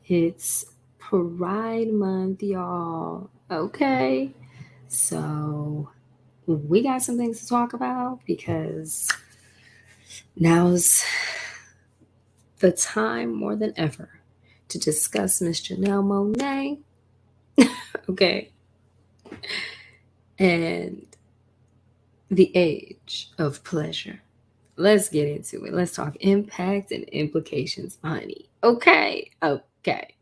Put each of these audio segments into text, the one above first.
It's Pride Month, y'all. Okay. So we got some things to talk about because now's the time more than ever to discuss Miss Janelle Monáe. Okay. And the age of pleasure. Let's get into it. Let's talk impact and implications, honey. Okay. Okay.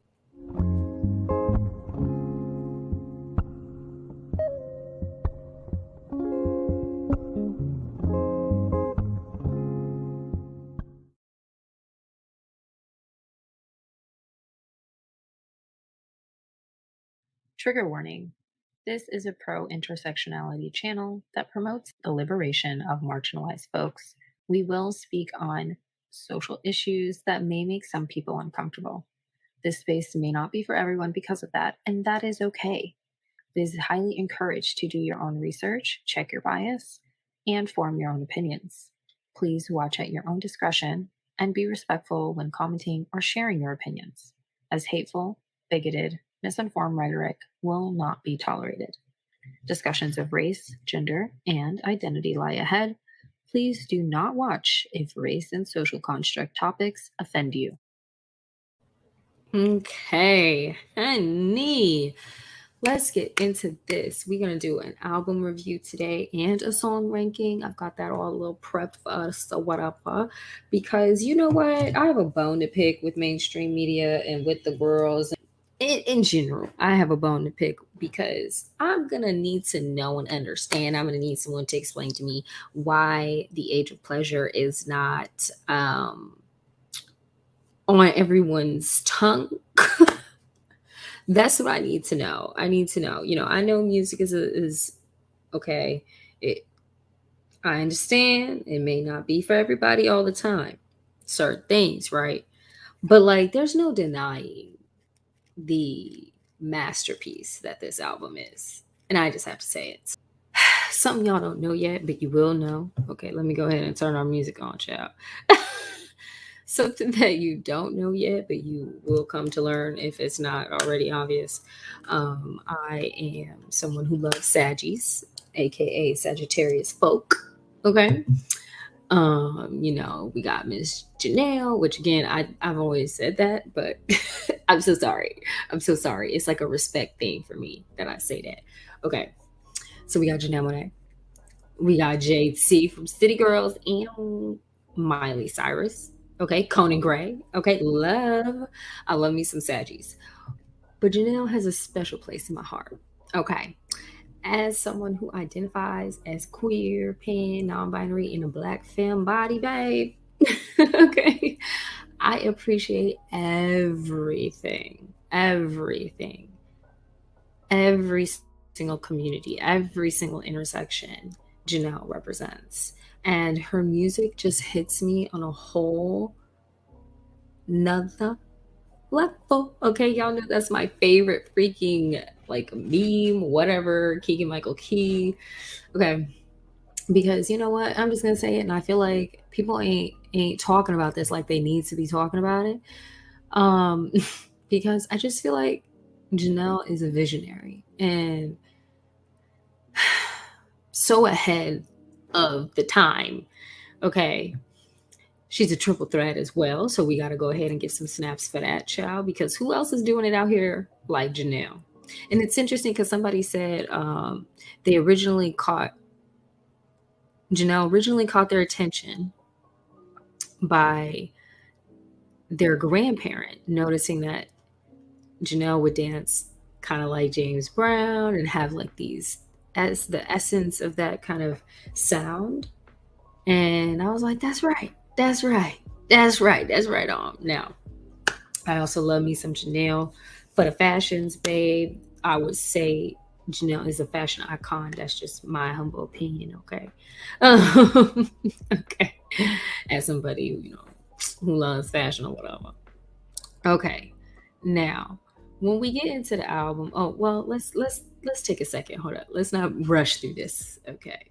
Trigger warning. This is a pro intersectionality channel that promotes the liberation of marginalized folks. We will speak on social issues that may make some people uncomfortable. This space may not be for everyone because of that, and that is okay. It is highly encouraged to do your own research, check your bias, and form your own opinions. Please watch at your own discretion and be respectful when commenting or sharing your opinions, as hateful, bigoted, misinformed rhetoric will not be tolerated. Discussions of race, gender, and identity lie ahead. Please do not watch if race and social construct topics offend you. Okay, honey, let's get into this. We're gonna do an album review today and a song ranking. I've got that all a little prepped for us, so whatever. Because you know what? I have a bone to pick with mainstream media and with the girls. In general, I have a bone to pick because I'm gonna need to know and understand. I'm gonna need someone to explain to me why the age of pleasure is not on everyone's tongue. That's what I need to know. I need to know. I know music is okay. It I understand it may not be for everybody all the time. Certain things, right? But like there's no denying the masterpiece that this album is. And I just have to say it. Something y'all don't know yet, but you will know. Okay, let me go ahead and turn our music on, child. Something that you don't know yet, but you will come to learn if it's not already obvious. I am someone who loves Saggies, aka Sagittarius folk. Okay. We got Miss Janelle, which again, I've always said that, but I'm so sorry. I'm so sorry. It's like a respect thing for me that I say that. Okay. So we got Janelle Monáe. We got JC from City Girls and Miley Cyrus. Okay, Conan Gray. Okay, I love me some Saggies. But Janelle has a special place in my heart. Okay, as someone who identifies as queer, pan, non-binary, in a black femme body, babe. Okay, I appreciate everything, every single community, every single intersection Janelle represents. And her music just hits me on a whole nother level. Okay, y'all know that's my favorite freaking like meme, whatever, Keegan Michael Key. Okay. Because you know what? I'm just gonna say it, and I feel like people ain't talking about this like they need to be talking about it. Um, because I just feel like Janelle is a visionary and so ahead of the time. Okay. She's a triple threat as well. So we got to go ahead and give some snaps for that, child, because who else is doing it out here like Janelle? And it's interesting because somebody said they originally caught Janelle originally caught their attention by their grandparent noticing that Janelle would dance kind of like James Brown and have like these as the essence of that kind of sound. And I was like, that's right. That's right. That's right. That's right on. Now, I also love me some Janelle. For the fashions, babe, I would say Janelle is a fashion icon. That's just my humble opinion, okay? Okay. As somebody who loves fashion or whatever. Okay. Now, when we get into the album, oh well, let's take a second. Hold up. Let's not rush through this. Okay.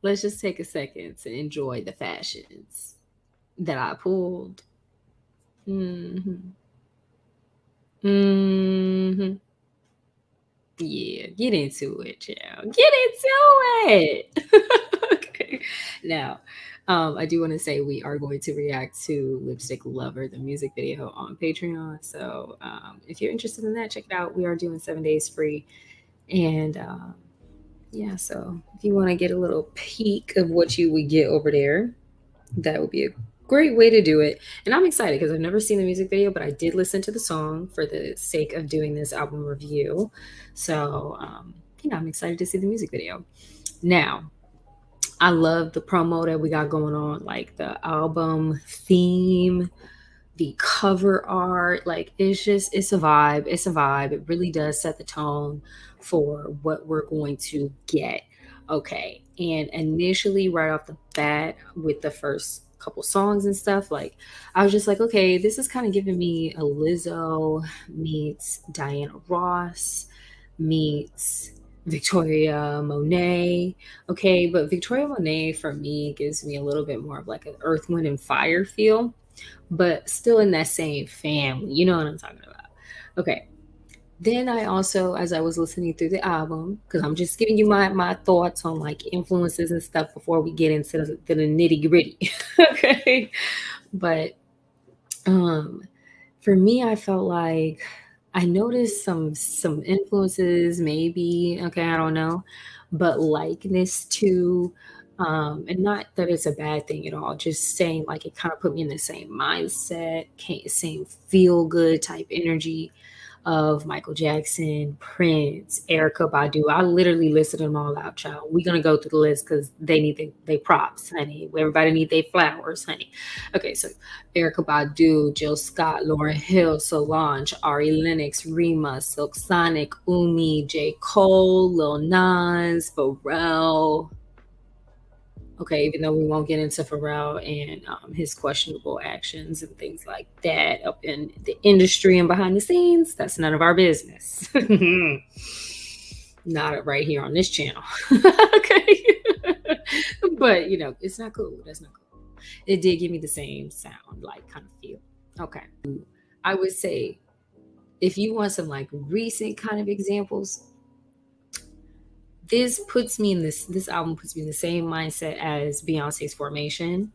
Let's just take a second to enjoy the fashions that I pulled. Mhm. Mhm. Yeah, get into it, child. Get into it. Okay. Now, I do want to say we are going to react to Lipstick Lover, the music video on Patreon. So if you're interested in that, check it out. We are doing 7 days free. And yeah, so if you want to get a little peek of what you would get over there, that would be a great way to do it. And I'm excited because I've never seen the music video, but I did listen to the song for the sake of doing this album review. So, I'm excited to see the music video. Now, I love the promo that we got going on, like the album theme, the cover art. Like, it's a vibe. It's a vibe. It really does set the tone for what we're going to get. Okay. And initially, right off the bat, with the first couple songs and stuff, like, I was just like, okay, this is kind of giving me a Lizzo meets Diana Ross meets Victoria Monet. Okay. But Victoria Monet for me gives me a little bit more of like an Earth, Wind, and Fire feel, but still in that same family. You know what I'm talking about? Okay. Then I also, as I was listening through the album, because I'm just giving you my thoughts on like influences and stuff before we get into the nitty gritty. Okay. But um for me, I felt like I noticed some influences, maybe, okay, I don't know, but likeness to, and not that it's a bad thing at all, just saying like it kind of put me in the same mindset, same feel good type energy of Michael Jackson, Prince, Erica Badu. I literally listed them all out, child. We're gonna go through the list because they need they props, honey. Everybody need their flowers, honey. Okay, so Erica Badu, Jill Scott, Lauryn Hill, Solange, Ari Lennox, Rima, Silk Sonic, Umi, J. Cole, Lil Nas, Pharrell. Okay, even though we won't get into Pharrell and his questionable actions and things like that up in the industry and behind the scenes, that's none of our business. Not right here on this channel. Okay. But, it's not cool. That's not cool. It did give me the same sound, like kind of feel. Okay. I would say if you want some like recent kind of examples, this album puts me in the same mindset as Beyonce's Formation,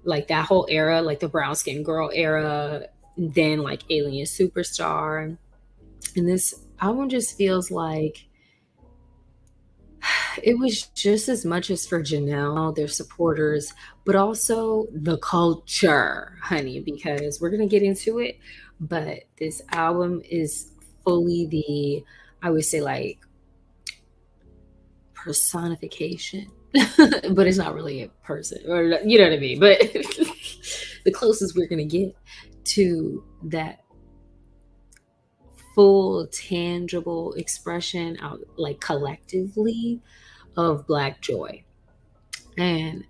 like that whole era, like the brown skin girl era, then like Alien Superstar. And this album just feels like it was just as much as for Janelle, their supporters, but also the culture, honey, because we're gonna get into it. But this album is fully I would say, like, personification, but it's not really a person, or you know what I mean. But the closest we're gonna get to that full tangible expression out, like collectively, of Black joy. And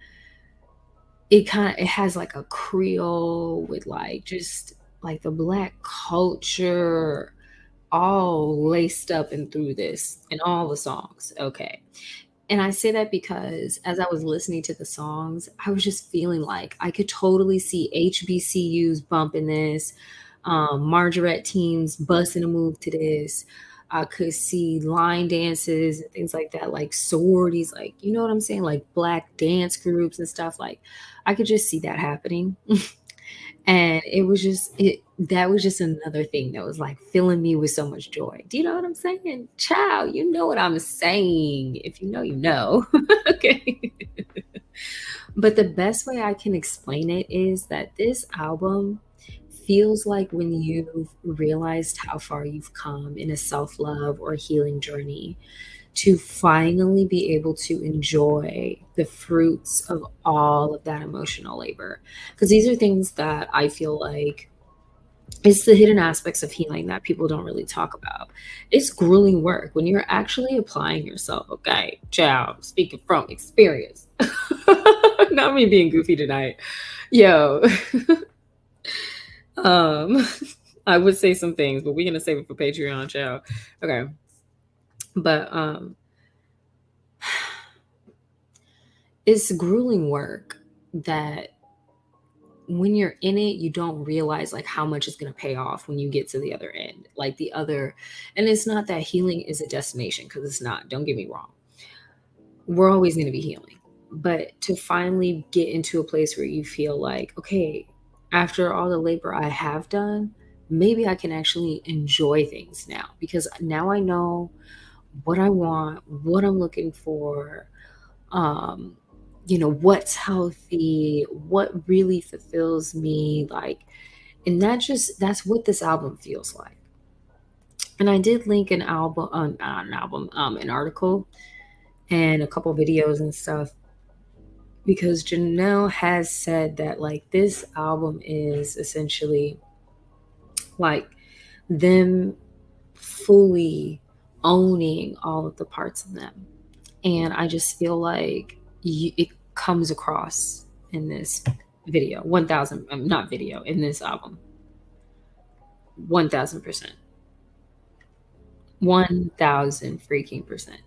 it has like a Creole with like just like the Black culture all laced up and through this in all the songs. Okay. And I say that because as I was listening to the songs, I was just feeling like I could totally see HBCUs bumping this, Margarette teams busting a move to this. I could see line dances and things like that, like sororities, like, you know what I'm saying? Like Black dance groups and stuff. Like, I could just see that happening. And that was just another thing that was like filling me with so much joy. Do you know what I'm saying? Child, you know what I'm saying. If you know, you know. Okay. But the best way I can explain it is that this album feels like when you've realized how far you've come in a self love or healing journey, to finally be able to enjoy the fruits of all of that emotional labor. Because these are things that I feel like it's the hidden aspects of healing that people don't really talk about. It's grueling work when you're actually applying yourself. Okay, child, speaking from experience. Not me being goofy tonight. Yo, um, I would say some things, but we're gonna save it for Patreon, child. Okay. But it's grueling work that when you're in it, you don't realize like how much is going to pay off when you get to the other end. Like the other, and it's not that healing is a destination, because it's not. Don't get me wrong. We're always going to be healing. But to finally get into a place where you feel like, okay, after all the labor I have done, maybe I can actually enjoy things now, because now I know what I want, what I'm looking for, um, what's healthy, what really fulfills me, like, and that's what this album feels like. And I did link an album, an article and a couple videos and stuff, because Janelle has said that like this album is essentially like them fully owning all of the parts of them. And I just feel like it comes across in this video. 1000, not video, in this album. 1000%. 1000 freaking percent.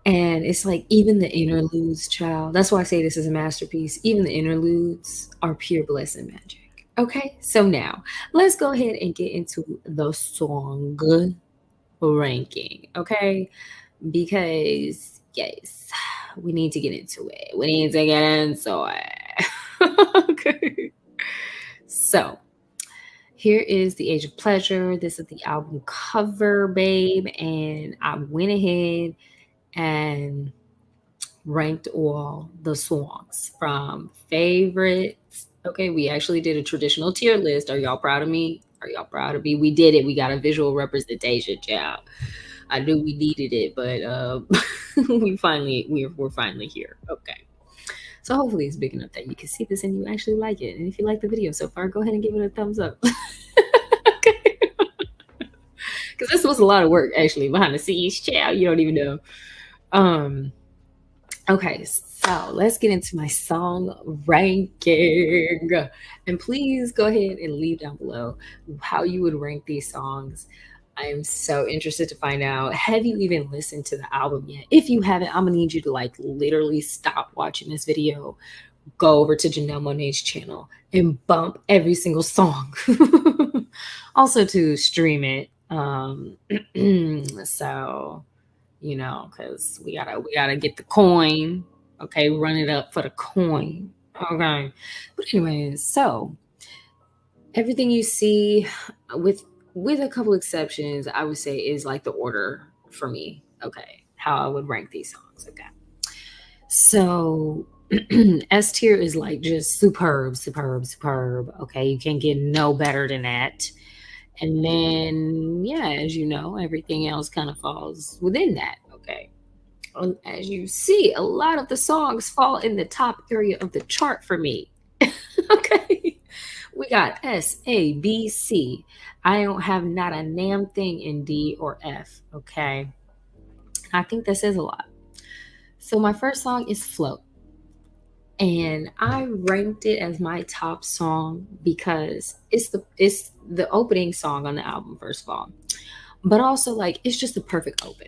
And it's like even the interludes, child. That's why I say this is a masterpiece. Even the interludes are pure bliss and magic. Okay, so now let's go ahead and get into the song ranking. Okay, because yes, we need to get into it. We need to get into it. Okay. So here is The Age of Pleasure. This is the album cover, babe. And I went ahead and ranked all the songs from favorites. Okay, we actually did a traditional tier list. Are y'all proud of me? Are y'all proud of me? We did it. We got a visual representation, child. I knew we needed it, but we're finally here. Okay. So hopefully it's big enough that you can see this and you actually like it. And if you like the video so far, go ahead and give it a thumbs up. Okay. Because this was a lot of work actually behind the scenes, child. You don't even know. Okay, so let's get into my song ranking. And please go ahead and leave down below how you would rank these songs. I'm so interested to find out. Have you even listened to the album yet? If you haven't, I'm gonna need you to like literally stop watching this video, go over to Janelle Monáe's channel and bump every single song. Also to stream it. So because we gotta get the coin. Okay, run it up for the coin. Okay. But anyways, so everything you see, with a couple exceptions, I would say is like the order for me. Okay. How I would rank these songs. Okay. So S tier is like just superb, superb, superb. Okay. You can't get no better than that. And then, yeah, as you know, everything else kind of falls within that. Okay. As you see, a lot of the songs fall in the top area of the chart for me. Okay. We got S, A, B, C. I don't have not a damn thing in D or F. Okay. I think that says a lot. So my first song is Float. And I ranked it as my top song because it's the opening song on the album, first of all. But also like it's just the perfect open.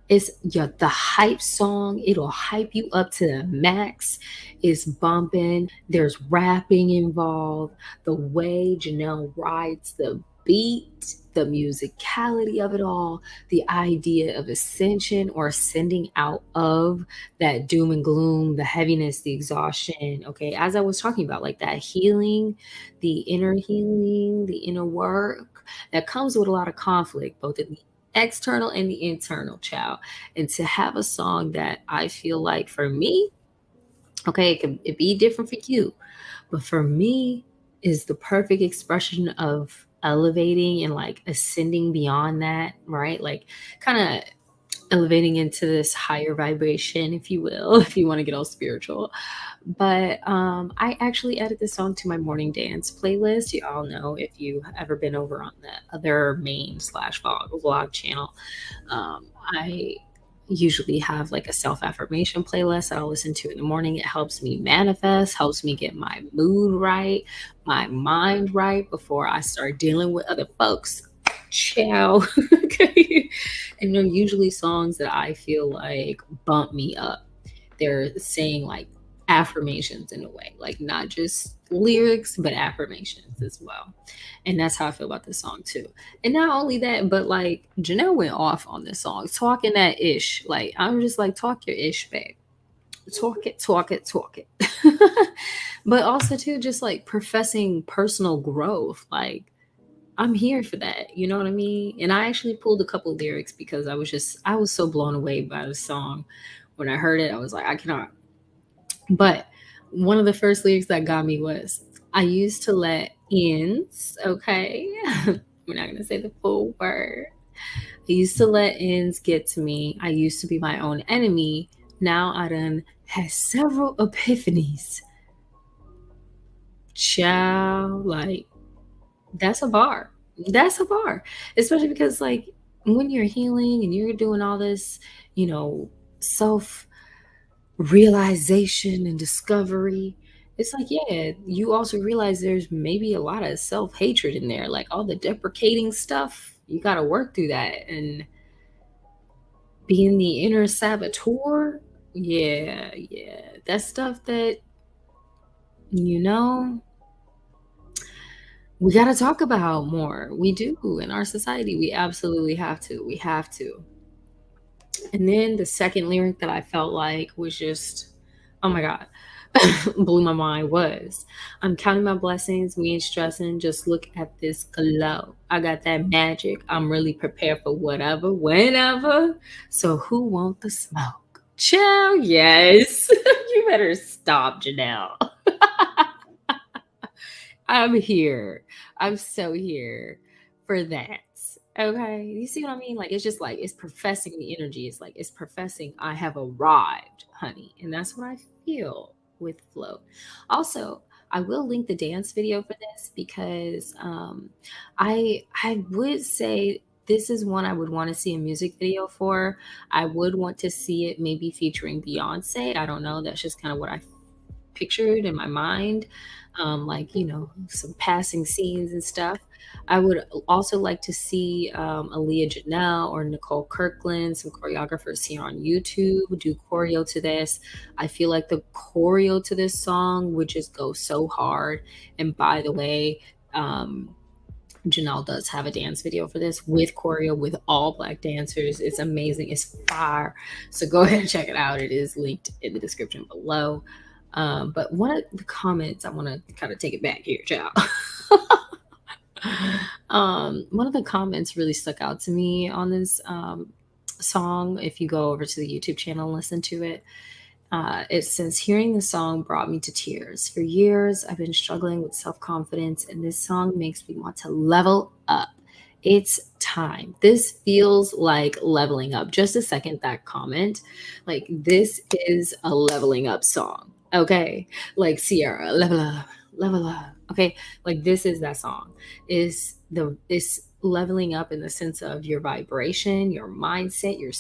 It's the hype song. It'll hype you up to the max. It's bumping. There's rapping involved. The way Janelle rides the beat, the musicality of it all, the idea of ascension or ascending out of that doom and gloom, the heaviness, the exhaustion. Okay, as I was talking about, like that healing, the inner work that comes with a lot of conflict, both in the external and the internal, child. And to have a song that I feel like for me, okay, it be different for you, but for me is the perfect expression of elevating and like ascending beyond that, right? Like kind of elevating into this higher vibration, if you will, if you want to get all spiritual. But I actually added this song to my morning dance playlist. You all know, if you ever been over on the other main slash vlog channel, I usually have like a self-affirmation playlist that I'll listen to in the morning. It helps me manifest, helps me get my mood right, my mind right before I start dealing with other folks. Ciao. Okay. And usually songs that I feel like bump me up. They're saying like affirmations in a way, like not just lyrics, but affirmations as well. And that's how I feel about this song too. And not only that, but like Janelle went off on this song, talking that ish. Like I'm just like, talk your ish, babe. Talk it, talk it, talk it. But also too, just like professing personal growth. Like I'm here for that. You know what I mean? And I actually pulled a couple lyrics because I was so blown away by the song. When I heard it, I was like, I cannot. But one of the first lyrics that got me was, I used to let ends, okay? We're not going to say the full word. I used to let ends get to me. I used to be my own enemy. Now I done had several epiphanies. Child, like, that's a bar. That's a bar. Especially because, like, when you're healing and you're doing all this, you know, self realization and discovery, it's like, yeah, you also realize there's maybe a lot of self-hatred in there, like all the deprecating stuff. You got to work through that and being the inner saboteur. Yeah, yeah. That's stuff that, you know, we got to talk about more. We do in our society. We absolutely have to. We have to. And then the second lyric that I felt like was just, oh my God, blew my mind was, I'm counting my blessings. We ain't stressing. Just look at this glow. I got that magic. I'm really prepared for whatever, whenever. So who want the smoke? Chill, yes. You better stop, Janelle. I'm here. I'm so here for that. Okay. You see what I mean? Like, it's just like, it's professing the energy. It's like, it's professing, I have arrived, honey. And that's what I feel with Float. Also, I will link the dance video for this because I would say this is one I would want to see a music video for. I would want to see it maybe featuring Beyonce. I don't know. That's just kind of what I pictured in my mind, like, you know, some passing scenes and stuff. I would also like to see Aaliyah Janelle or Nicole Kirkland, some choreographers here on YouTube, do choreo to this. I feel like the choreo to this song would just go so hard. And by the way, Janelle does have a dance video for this with choreo with all black dancers. It's amazing. It's fire. So go ahead and check it out. It is linked in the description below. But one of the comments, I want to kind of take it back here, child. One of the comments really stuck out to me on this song. If you go over to the YouTube channel and listen to it, it says, hearing the song brought me to tears. For years, I've been struggling with self-confidence, and this song makes me want to level up. It's time. This feels like leveling up. Just a second, that comment. Like, this is a leveling up song. Okay. Like Sierra, level up, level up. Okay. Like, this is that song. It's leveling up in the sense of your vibration, your mindset, your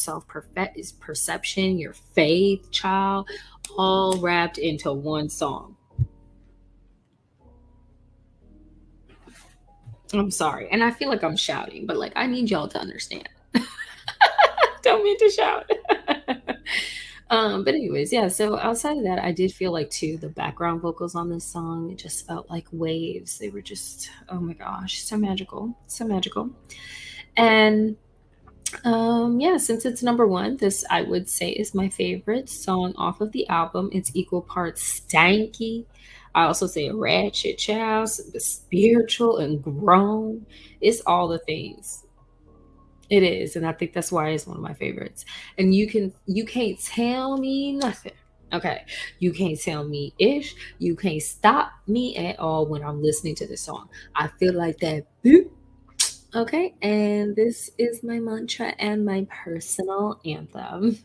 perception, your faith, child, all wrapped into one song. I'm sorry. And I feel like I'm shouting, but like, I need y'all to understand. Don't mean to shout. But anyways, yeah. So outside of that, I did feel like too the background vocals on this song, it just felt like waves. They were just, oh my gosh, so magical, so magical. And yeah, since it's number one, this I would say is my favorite song off of the album. It's equal parts stanky. I also say ratchet, child, spiritual and grown. It's all the things. It is, and I think that's why it's one of my favorites. And you can't tell me nothing. Okay. You can't tell me ish. You can't stop me at all when I'm listening to this song. I feel like that boop. Okay. And this is my mantra and my personal anthem.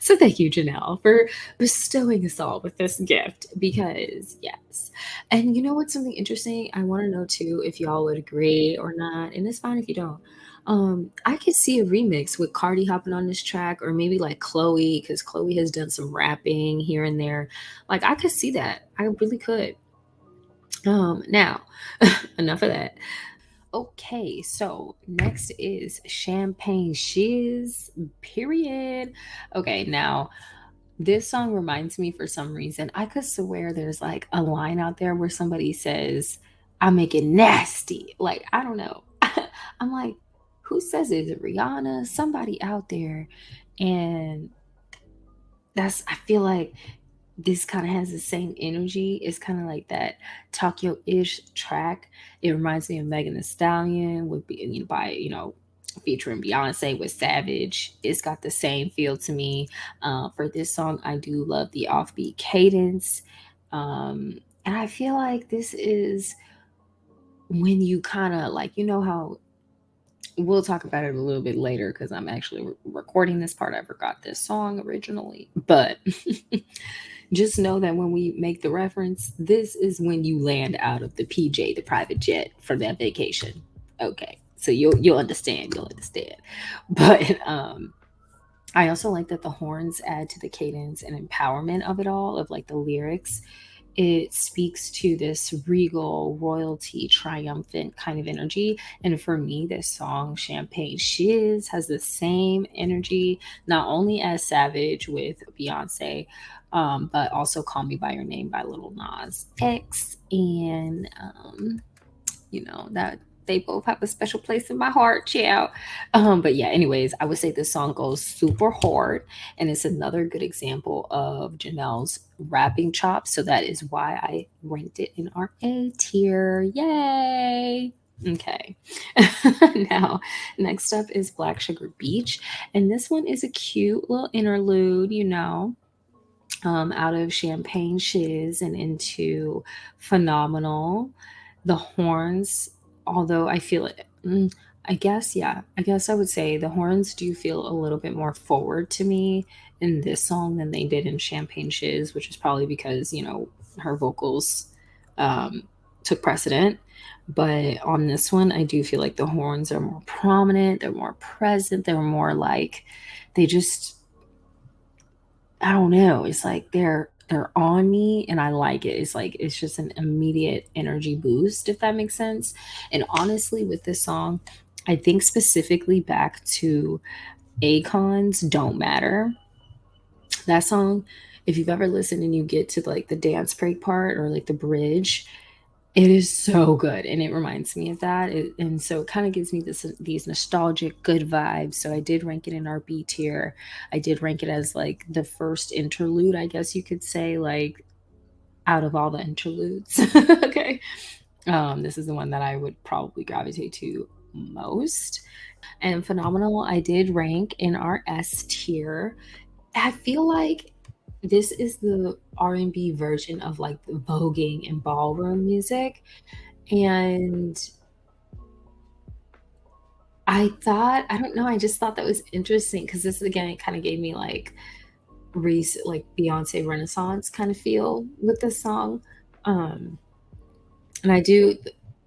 So thank you, Janelle, for bestowing us all with this gift because yes. And you know what's something interesting? I want to know too if y'all would agree or not. And it's fine if you don't. I could see a remix with Cardi hopping on this track, or maybe like Chloe, because Chloe has done some rapping here and there. Like I could see that. I really could. Now, enough of that. Okay, so next is Champagne Shiz, period. Okay, now This song reminds me for some reason, I could swear there's like a line out there where somebody says, I make it nasty. Like, I don't know. I'm like, who says it? Is it Rihanna? Somebody out there. And I feel like this kind of has the same energy. It's kind of like that Tokyo-ish track. It reminds me of Megan Thee Stallion with by featuring Beyonce with Savage. It's got the same feel to me. For this song, I do love the offbeat cadence, and I feel like this is when you kind of like how we'll talk about it a little bit later because I'm actually recording this part. I forgot this song originally, but just know that when we make the reference, this is when you land out of the PJ, the private jet, from that vacation. Okay, so you'll understand. You'll understand. But I also like that the horns add to the cadence and empowerment of it all, of like the lyrics. It speaks to this regal, royalty, triumphant kind of energy. And for me, this song, Champagne Shiz, has the same energy, not only as Savage with Beyonce, but also Call Me By Your Name by Little Nas X. And that they both have a special place in my heart, child. But yeah, anyways, I would say this song goes super hard, and it's another good example of Janelle's rapping chops. So that is why I ranked it in our A tier. Yay! Okay. Now, next up is Black Sugar Beach, and this one is a cute little interlude, out of Champagne Shiz and into Phenomenal. The horns, although I feel it, I guess, yeah, I guess I would say the horns do feel a little bit more forward to me in this song than they did in Champagne Shiz, which is probably because, her vocals um, took precedent. But on this one, I do feel like the horns are more prominent, they're more present, they're more like, they just I don't know. It's like they're on me and I like it. It's like it's just an immediate energy boost, if that makes sense. And honestly, with this song, I think specifically back to Akon's Don't Matter. That song, if you've ever listened and you get to like the dance break part or like the bridge, it is so good, and it reminds me of that, and so it kinda gives me these nostalgic good vibes, so I did rank it in our B tier. I did rank it as, like, the first interlude, I guess you could say, like, out of all the interludes, okay? This is the one that I would probably gravitate to most, and Phenomenal, I did rank in our S tier. I feel like this is the R&B version of, like, the voguing and ballroom music, and I don't know, I just thought that was interesting because this again kind of gave me like like Beyonce Renaissance kind of feel with this song. Um, and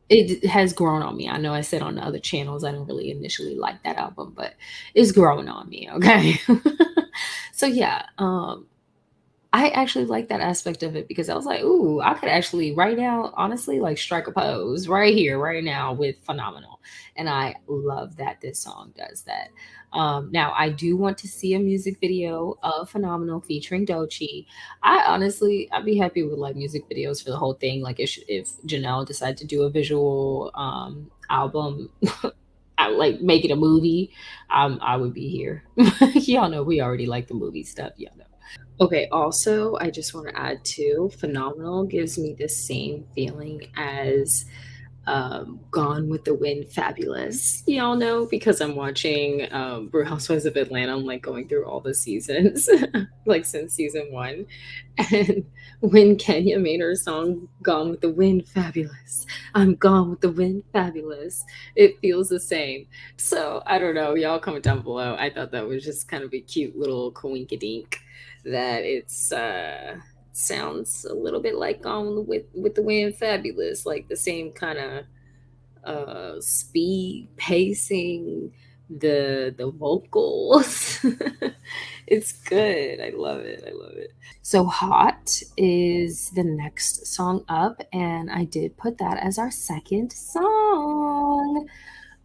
it has grown on me. I know I said on the other channels I didn't really initially like that album, but it's grown on me, okay? So yeah, I actually like that aspect of it because I was like, "Ooh, I could actually right now, honestly, like strike a pose right here, right now with Phenomenal." And I love that this song does that. Now, I do want to see a music video of Phenomenal featuring Doechii. I'd be happy with like music videos for the whole thing. Like if Janelle decided to do a visual album, I like make it a movie, I would be here. Y'all know we already like the movie stuff. Y'all know. Okay, also, I just want to add too, Phenomenal gives me the same feeling as Gone with the Wind Fabulous. Y'all know because I'm watching Real Housewives of Atlanta. I'm like going through all the seasons, like since season one. And when Kenya made her song Gone with the Wind Fabulous, I'm gone with the wind fabulous, it feels the same. So I don't know. Y'all comment down below. I thought that was just kind of a cute little coinkydink that it's sounds a little bit like Gone with the Wind Fabulous, like the same kind of speed, pacing, the vocals. It's good. I love it. I love it. So Hot is the next song up, and I did put that as our second song.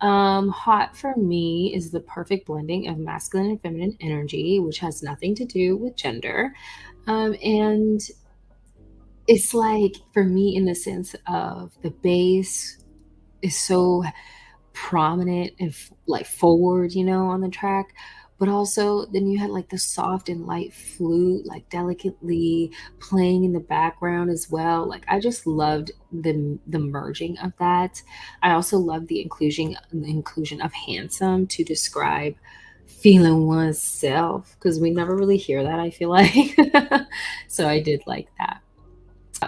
Hot for me is the perfect blending of masculine and feminine energy, which has nothing to do with gender. And it's like for me in the sense of the bass is so prominent and like forward, on the track. But also, then you had like the soft and light flute, like delicately playing in the background as well. Like I just loved the merging of that. I also love the inclusion of handsome to describe feeling oneself because we never really hear that. I feel like, so I did like that.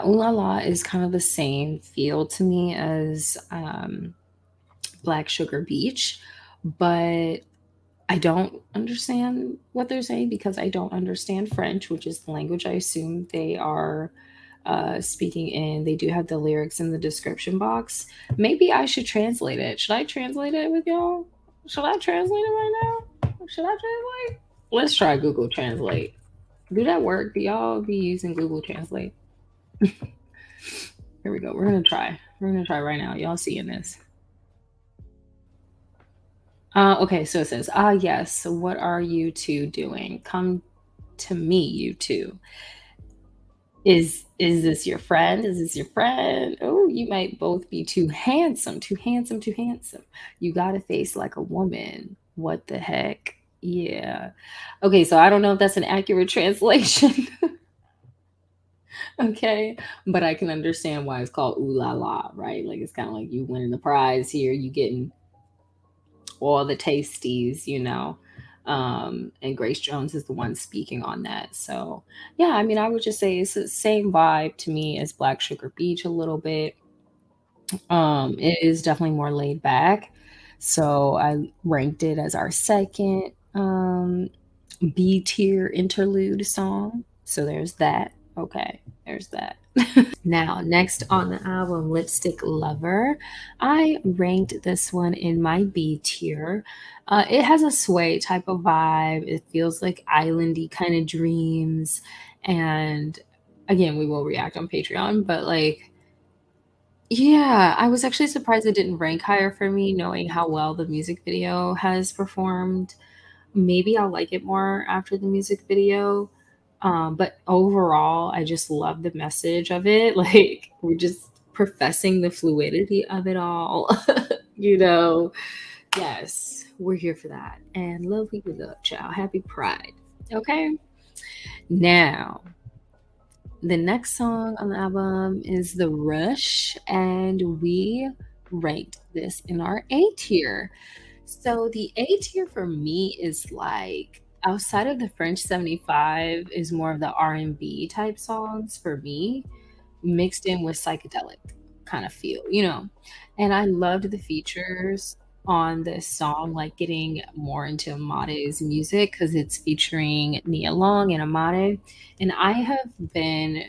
Ooh La La is kind of the same feel to me as Black Sugar Beach, but I don't understand what they're saying because I don't understand French, which is the language I assume they are speaking in. They do have the lyrics in the description box. Maybe I should translate it. Should I translate it with y'all? Should I translate it right now? Should I translate? Let's try Google Translate. Do that work? Do y'all be using Google Translate? Here we go. We're gonna try. We're gonna try right now. Y'all seeing this? Okay, so it says, yes. So what are you two doing? Come to me, you two. Is this your friend? Is this your friend? Oh, you might both be too handsome, too handsome, too handsome. You got a face like a woman. What the heck? Yeah. Okay, so I don't know if that's an accurate translation. Okay, but I can understand why it's called Ooh La La, right? Like it's kind of like you winning the prize here, you getting all the tasties, and Grace Jones is the one speaking on that. So, yeah, I mean, I would just say it's the same vibe to me as Black Sugar Beach a little bit. It is definitely more laid back. So I ranked it as our second B tier interlude song. So there's that. Okay, there's that. Now, next on the album, Lipstick Lover, I ranked this one in my B tier. It has a sway type of vibe. It feels like islandy kind of dreams. And again, we will react on Patreon, but like, yeah, I was actually surprised it didn't rank higher for me, knowing how well the music video has performed. Maybe I'll like it more after the music video. But overall, I just love the message of it. Like, we're just professing the fluidity of it all. you know, yes, we're here for that. And love, we love, child. Happy Pride. Okay. Now, the next song on the album is The Rush, and we ranked this in our A tier. So the A tier for me is like outside of the French 75 is more of the R&B type songs for me, mixed in with psychedelic kind of feel. And I loved the features on this song, like getting more into Amade's music because it's featuring Nia Long and Amade. And I have been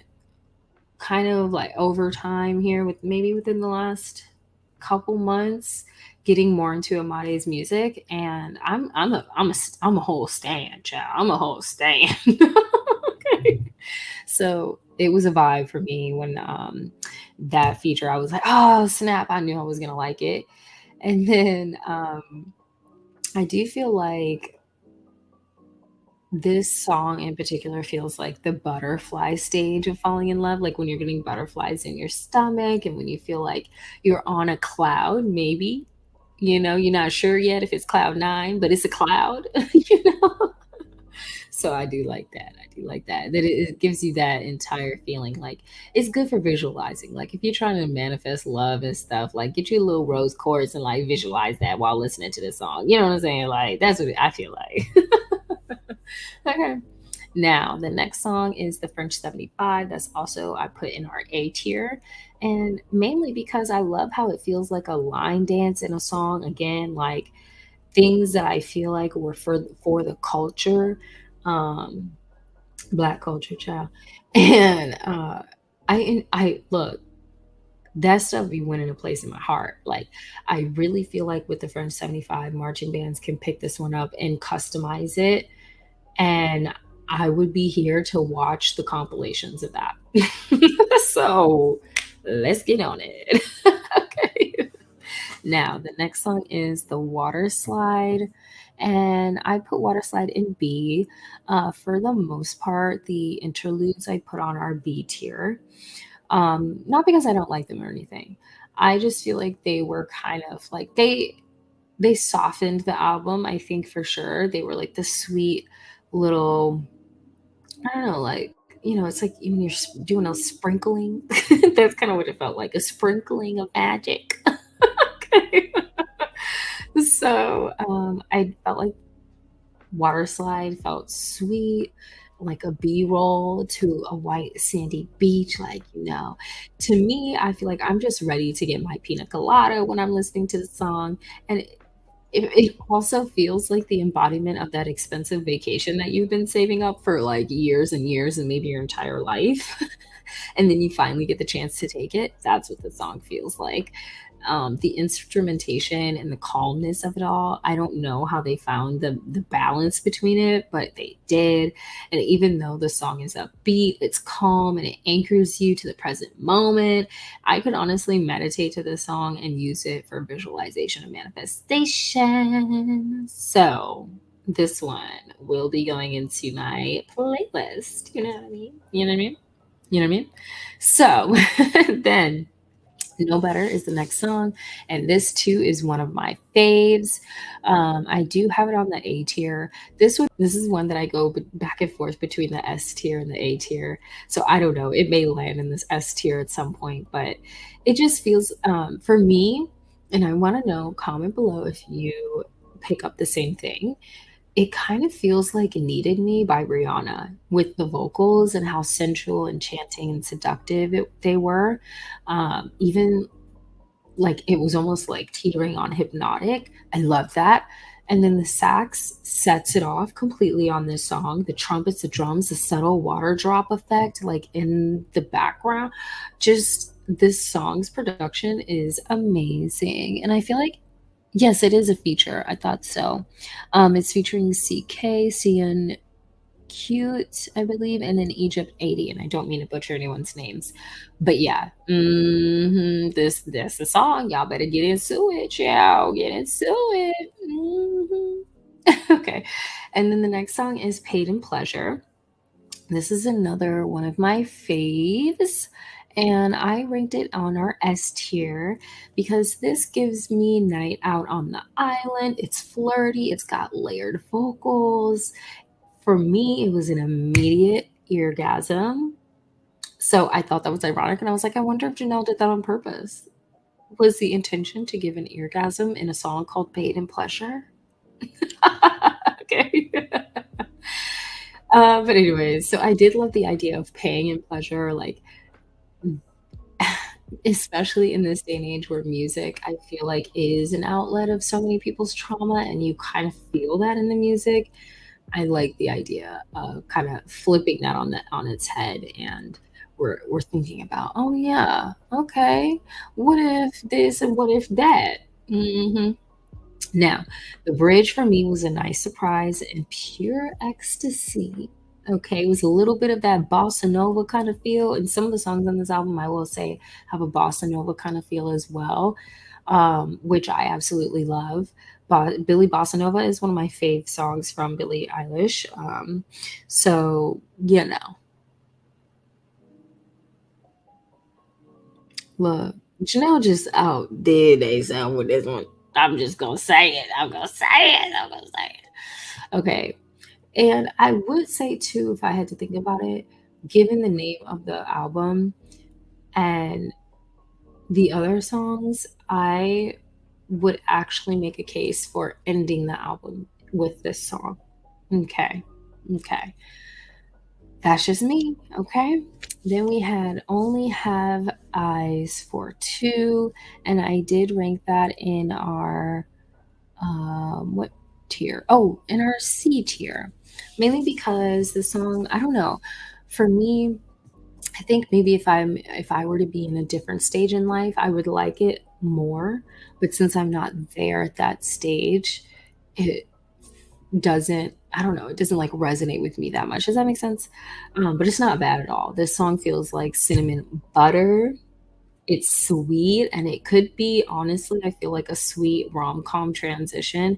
kind of like over time here with maybe within the last couple months getting more into Amade's music, and I'm a whole stan, child. I'm a whole stan. Okay. So it was a vibe for me when that feature I was like, oh snap, I knew I was gonna like it. And then I do feel like this song in particular feels like the butterfly stage of falling in love, like when you're getting butterflies in your stomach and when you feel like you're on a cloud, maybe. You're not sure yet if it's cloud nine, but it's a cloud, you know? So I do like that. I do like that. That it gives you that entire feeling. Like it's good for visualizing. Like if you're trying to manifest love and stuff, like get you a little rose quartz and like visualize that while listening to this song. You know what I'm saying? Like that's what I feel like. Okay. Now, the next song is the French 75. That's also I put in our A tier. And mainly because I love how it feels like a line dance in a song. Again, like things that I feel like were for the culture, um, black culture, child. And I look, that stuff be winning a place in my heart. Like I really feel like with the French 75, marching bands can pick this one up and customize it, and I would be here to watch the compilations of that. So let's get on it. Okay. Now, the next song is The Water Slide, and I put Water Slide in B. For the most part, the interludes I put on are B tier. Not because I don't like them or anything. I just feel like they were kind of like they softened the album, I think for sure. They were like the sweet little, I don't know, like, it's like when you're doing a sprinkling. That's kind of what it felt like, a sprinkling of magic. Okay. So, I felt like Water Slide felt sweet, like a B-roll to a white sandy beach, like, to me, I feel like I'm just ready to get my pina colada when I'm listening to the song, and it also feels like the embodiment of that expensive vacation that you've been saving up for, like, years and years and maybe your entire life. And then you finally get the chance to take it. That's what the song feels like. The instrumentation and the calmness of it all, I don't know how they found the balance between it, but they did. And even though the song is upbeat, it's calm and it anchors you to the present moment. I could honestly meditate to this song and use it for visualization and manifestation. So this one will be going into my playlist. You know what I mean? You know what I mean? You know what I mean? So then No Better is the next song, and this too is one of my faves. I do have it on the A tier. This is one that I go back and forth between the S tier and the A tier. So I don't know. It may land in this S tier at some point, but it just feels for me, and I want to know, comment below if you pick up the same thing. It kind of feels like "Needed Me" by Rihanna with the vocals and how sensual, enchanting, and seductive they were. Even like it was almost like teetering on hypnotic. I love that. And then the sax sets it off completely on this song. The trumpets, the drums, the subtle water drop effect, like in the background. Just this song's production is amazing. And I feel like, yes, it is a feature. I thought so. It's featuring CK, CN Cute, I believe, and then Egypt 80. And I don't mean to butcher anyone's names, but yeah, this the song. Y'all better get into it, y'all. Get into it. Okay, and then the next song is Paid in Pleasure. This is another one of my faves, and I ranked it on our S tier because this gives me night out on the island. It's flirty, it's got layered vocals. For me, it was an immediate eargasm. So I thought that was ironic, and I was like, I wonder if Janelle did that on purpose. Was the intention to give an eargasm in a song called Paid in Pleasure? Okay. But anyways, so I did love the idea of paying in pleasure, like, especially in this day and age where music, I feel like, is an outlet of so many people's trauma, and you kind of feel that in the music. I like the idea of kind of flipping that on its head, and we're thinking about, oh yeah, okay, what if this and what if that? hmm Now, the bridge for me was a nice surprise and pure ecstasy. Okay, it was a little bit of that bossa nova kind of feel, and some of the songs on this album, I will say, have a bossa nova kind of feel as well, which I absolutely love. But Billy Bossa Nova is one of my fave songs from Billie Eilish. So look, Janelle just outdid a sound with this one. I'm just gonna say it. I'm gonna say it. I'm gonna say it. Okay. And I would say too, if I had to think about it, given the name of the album and the other songs, I would actually make a case for ending the album with this song. Okay. Okay. That's just me. Okay. Then we had Only Have Eyes for Two, and I did rank that in our what tier? Oh, in our C tier. Mainly because the song, I don't know, for me, I think maybe if I were to be in a different stage in life, I would like it more. But since I'm not there at that stage, it doesn't, I don't know, it doesn't like resonate with me that much. Does that make sense? But it's not bad at all. This song feels like cinnamon butter. It's sweet, and it could be, honestly, I feel like a sweet rom-com transition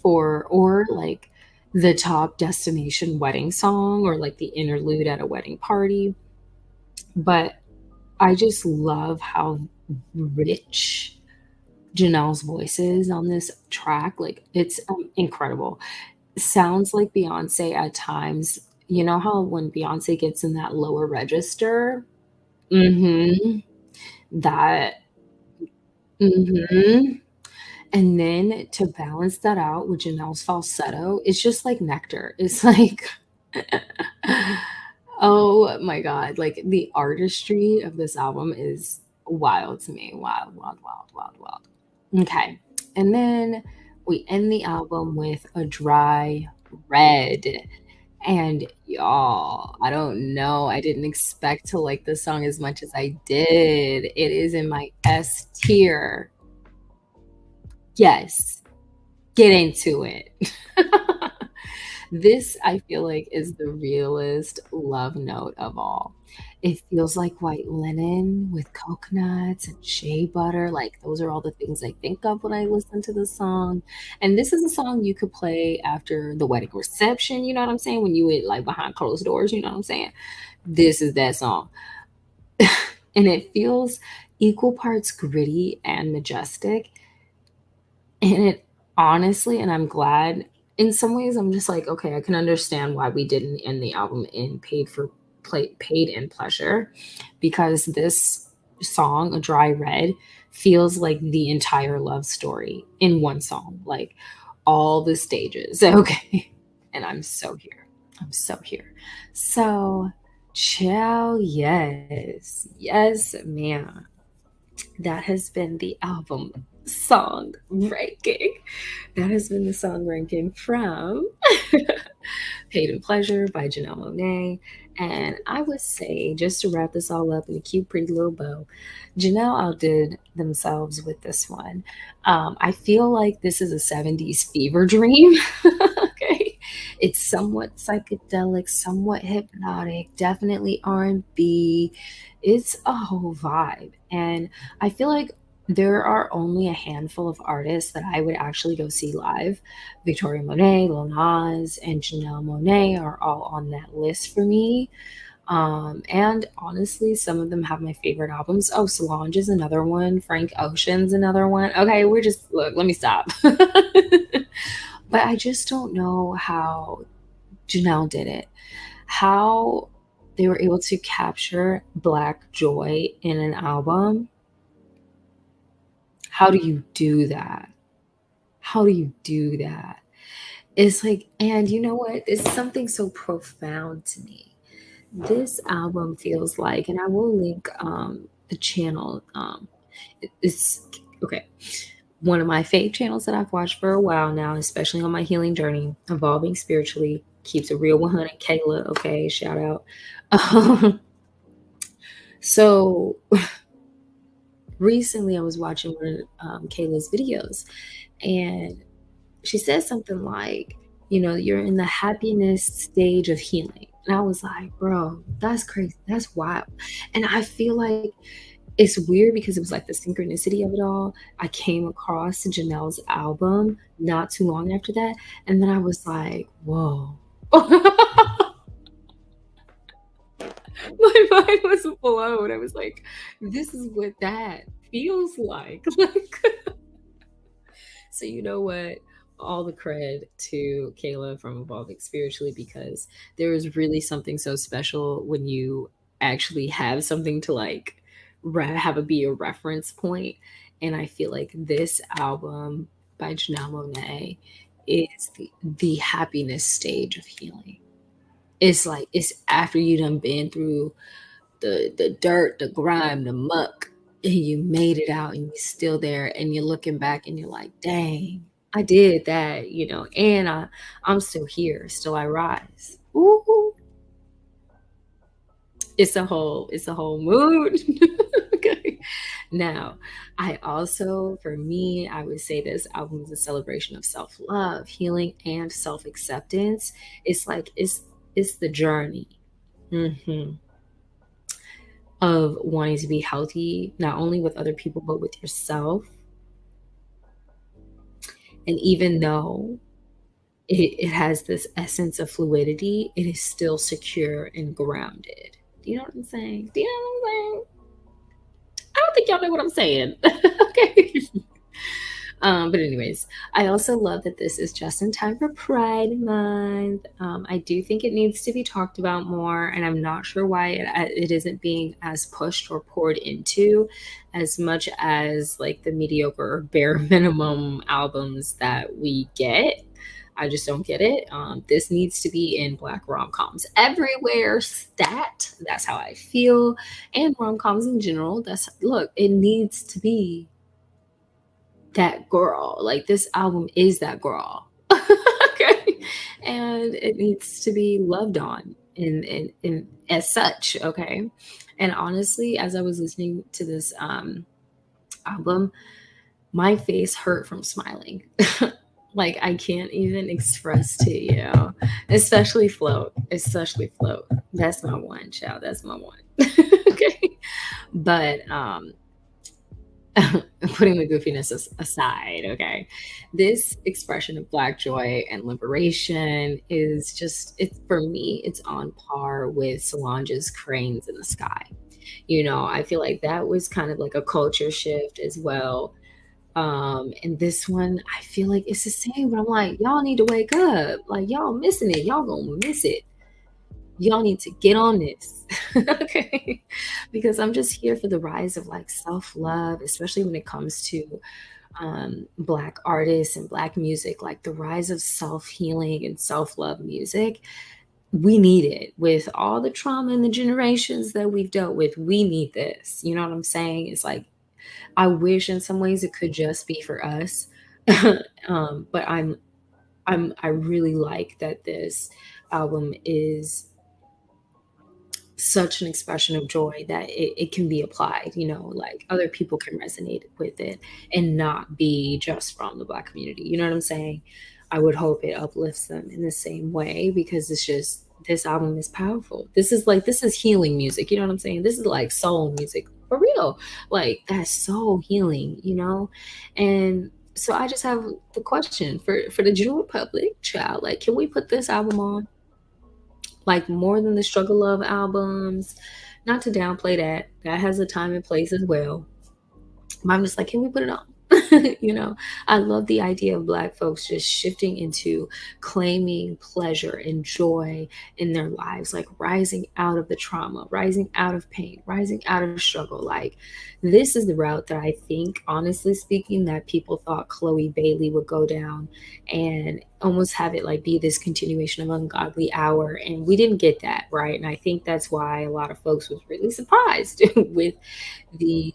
for, or like the top destination wedding song, or like the interlude at a wedding party. But I just love how rich Janelle's voice is on this track. Like, it's incredible. Sounds like Beyonce at times. You know how when Beyonce gets in that lower register? Mhm. That Mhm. And then to balance that out with Janelle's falsetto, it's just like nectar. It's like oh my god, like, the artistry of this album is wild to me. Wild, wild, wild, wild, wild. Okay, and then we end the album with a dry red, and y'all, I don't know, I didn't expect to like this song as much as I did. It is in my S tier. Yes. Get into it. This, I feel like, is the realest love note of all. It feels like white linen with coconuts and shea butter, like, those are all the things I think of when I listen to the song, and this is a song you could play after the wedding reception, you know what I'm saying? When you would, like, behind closed doors, you know what I'm saying? This is that song. And it feels equal parts gritty and majestic, and it honestly, and I'm glad, in some ways, I'm just like, "Okay, I can understand why we didn't end the album in paid in pleasure," because this song, A Dry Red, feels like the entire love story in one song, like, all the stages, okay? And I'm so here. I'm so here. So, child, yes. Yes, ma'am. That has been the album song ranking. That has been the song ranking from Paid in Pleasure by Janelle Monáe. And I would say, just to wrap this all up in a cute, pretty little bow, Janelle outdid themselves with this one. I feel like this is a 70s fever dream. Okay. It's somewhat psychedelic, somewhat hypnotic, definitely R&B. It's a whole vibe. And I feel like there are only a handful of artists that I would actually go see live. Victoria Monet, Lil Nas, and Janelle Monáe are all on that list for me. And honestly, some of them have my favorite albums. Oh, Solange is another one. Frank Ocean's another one. Okay, we're just, look, let me stop. But I just don't know how Janelle did it. How they were able to capture Black joy in an album. How do you do that? How do you do that? It's like, and you know what? It's something so profound to me. This album feels like, and I will link the channel. It's okay. One of my fave channels that I've watched for a while now, especially on my healing journey, evolving spiritually, keeps a real 100. Kayla, okay, shout out. Um, so recently, I was watching one of Kayla's videos, and she said something like, you're in the happiness stage of healing. And I was like, bro, that's crazy. That's wild. And I feel like it's weird because it was like the synchronicity of it all. I came across Janelle's album not too long after that. And then I was like, whoa. My mind was blown. I was like, this is what that feels like. Like, so you know what? All the cred to Kayla from Evolving Spiritually, because there is really something so special when you actually have something to like have it be a reference point. And I feel like this album by Janelle Monáe is the happiness stage of healing. It's like it's after you done been through the dirt, the grime, the muck, and you made it out and you're still there and you're looking back and you're like, dang, I did that, and I'm still here, still I rise. Ooh, it's a whole mood. Okay. Now, I also, for me, I would say this album is a celebration of self-love, healing, and self-acceptance. It's like it's the journey. Hmm. of wanting to be healthy, not only with other people, but with yourself. And even though it has this essence of fluidity, it is still secure and grounded. Do you know what I'm saying? Do you know what I'm saying? I don't think y'all know what I'm saying. Okay. But anyways, I also love that this is just in time for Pride Month. I do think it needs to be talked about more, and I'm not sure why it isn't being as pushed or poured into as much as like the mediocre or bare minimum albums that we get. I just don't get it. This needs to be in Black rom coms everywhere. Stat. That's how I feel, and rom coms in general. That's look. It needs to be that girl. Like this album is that girl. Okay. And it needs to be loved on in as such. Okay. And honestly, as I was listening to this album, my face hurt from smiling. Like I can't even express to you. Especially float. That's my one, child. That's my one. Okay. But putting the goofiness aside, okay, this expression of Black joy and liberation is just, it's for me, it's on par with Solange's Cranes in the Sky. I feel like that was kind of like a culture shift as well. And this one, I feel like it's the same, but I'm like, y'all need to wake up. Like, y'all missing it. Y'all gonna miss it. Y'all need to get on this. Okay. Because I'm just here for the rise of like self love, especially when it comes to Black artists and Black music, like the rise of self healing and self love music. We need it with all the trauma and the generations that we've dealt with. We need this. You know what I'm saying? It's like, I wish in some ways it could just be for us. But I really like that this album is such an expression of joy that it can be applied, like other people can resonate with it and not be just from the Black community. You know what I'm saying? I would hope it uplifts them in the same way because it's just, this album is powerful. This is healing music. You know what I'm saying? This is like soul music for real. Like that's so healing, And so I just have the question for the general public, child. Like, can we put this album on? Like more than the struggle love albums, not to downplay that has a time and place as well, but I'm just like, can we put it on? I love the idea of Black folks just shifting into claiming pleasure and joy in their lives, like rising out of the trauma, rising out of pain, rising out of struggle. Like, this is the route that I think, honestly speaking, that people thought Chloe Bailey would go down and almost have it like be this continuation of Ungodly Hour. And we didn't get that, right? And I think that's why a lot of folks was really surprised with the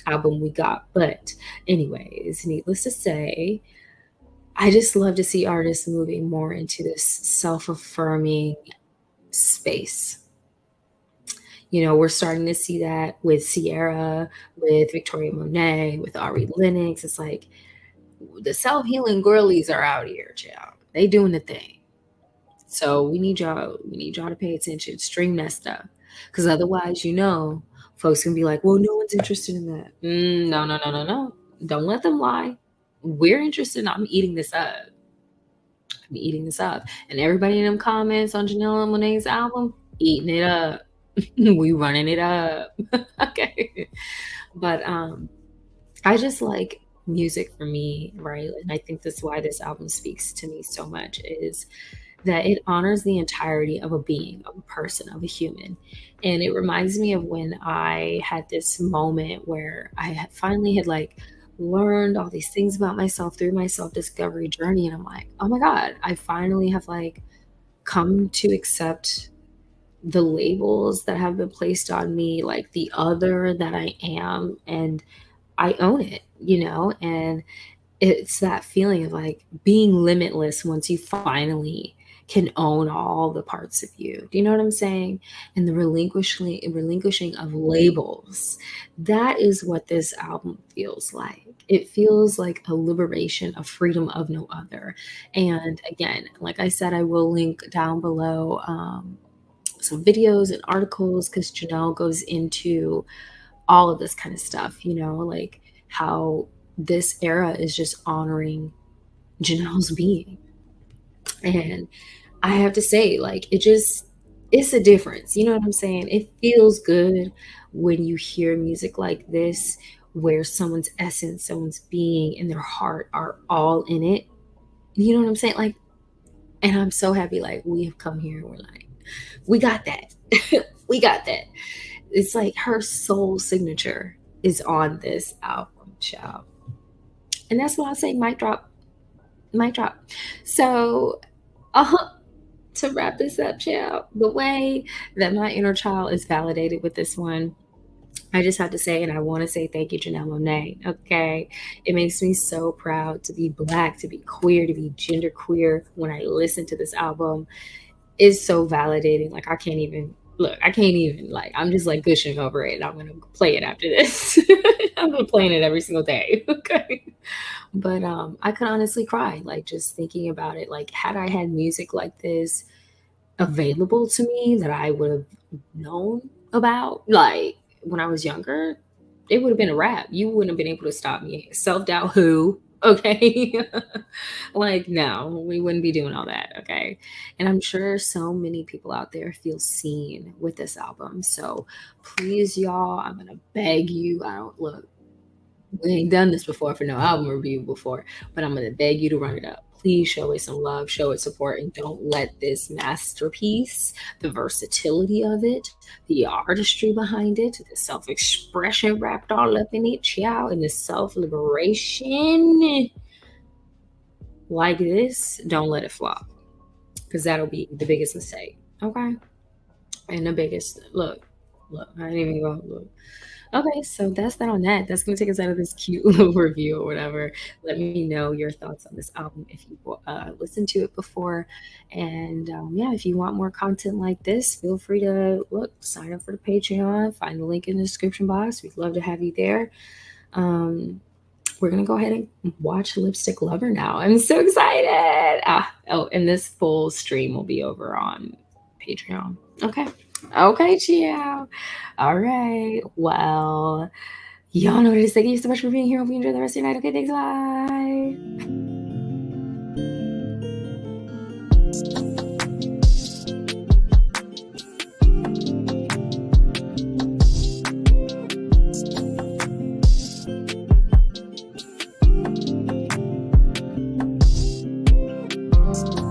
album we got. But anyways, needless to say, I just love to see artists moving more into this self-affirming space. We're starting to see that with Sierra, with Victoria Monet, with Ari Lennox. It's like the self-healing girlies are out here, child. They doing the thing. So we need y'all to pay attention, stream that stuff. Because otherwise, folks can be like, well, no one's interested in that. No, no, no, no, no. Don't let them lie. We're interested. I'm eating this up. I'm eating this up. And everybody in them comments on Janelle Monáe's album, eating it up. We running it up. Okay. But I just like music for me, right? And I think that's why this album speaks to me so much is that it honors the entirety of a being, of a person, of a human. And it reminds me of when I had this moment where I had finally had like learned all these things about myself through my self-discovery journey. And I'm like, oh my God, I finally have like come to accept the labels that have been placed on me, like the other that I am, and I own it, and it's that feeling of like being limitless once you finally can own all the parts of you. Do you know what I'm saying? And the relinquishing of labels. That is what this album feels like. It feels like a liberation, a freedom of no other. And again, like I said, I will link down below some videos and articles because Janelle goes into all of this kind of stuff, like how this era is just honoring Janelle's being. And I have to say, like, it's a difference. You know what I'm saying? It feels good when you hear music like this, where someone's essence, someone's being, and their heart are all in it. You know what I'm saying? Like, and I'm so happy, like, we have come here and we're like, we got that. We got that. It's like her soul signature is on this album, child. And that's what I'll say, mic drop. Mic drop. So, to wrap this up, child, the way that my inner child is validated with this one, I just have to say, and I want to say thank you, Janelle Monáe. Okay. It makes me so proud to be Black, to be queer, to be gender queer. When I listen to this album, it's so validating. Like, I can't even look, I can't even, like, I'm just like gushing over it. And I'm going to play it after this. I'm going to play it every single day. Okay. But I could honestly cry, like, just thinking about it. Like, had I had music like this available to me that I would have known about, like, when I was younger, it would have been a wrap. You wouldn't have been able to stop me. Self-doubt who? Okay. Like, no, we wouldn't be doing all that, okay? And I'm sure so many people out there feel seen with this album. So please, y'all, I'm gonna beg you. I don't look, we ain't done this before for no album review before, but I'm gonna beg you to run it up. Please show it some love, show it support, and don't let this masterpiece, the versatility of it, the artistry behind it, the self-expression wrapped all up in it, child, and the self-liberation like this, don't let it flop. Because that'll be the biggest mistake. Okay. And the biggest look, I didn't even go look. Okay, so that's that on that. That's gonna take us out of this cute little review or whatever. Let me know your thoughts on this album if you listened to it before. And yeah, if you want more content like this, feel free to sign up for the Patreon. Find the link in the description box. We'd love to have you there. We're gonna go ahead and watch Lipstick Lover now. I'm so excited. And this full stream will be over on Patreon. Okay. Okay, Chia. All right. Well, y'all know what it is. Thank you so much for being here. Hope you enjoy the rest of your night. Okay, thanks. Bye.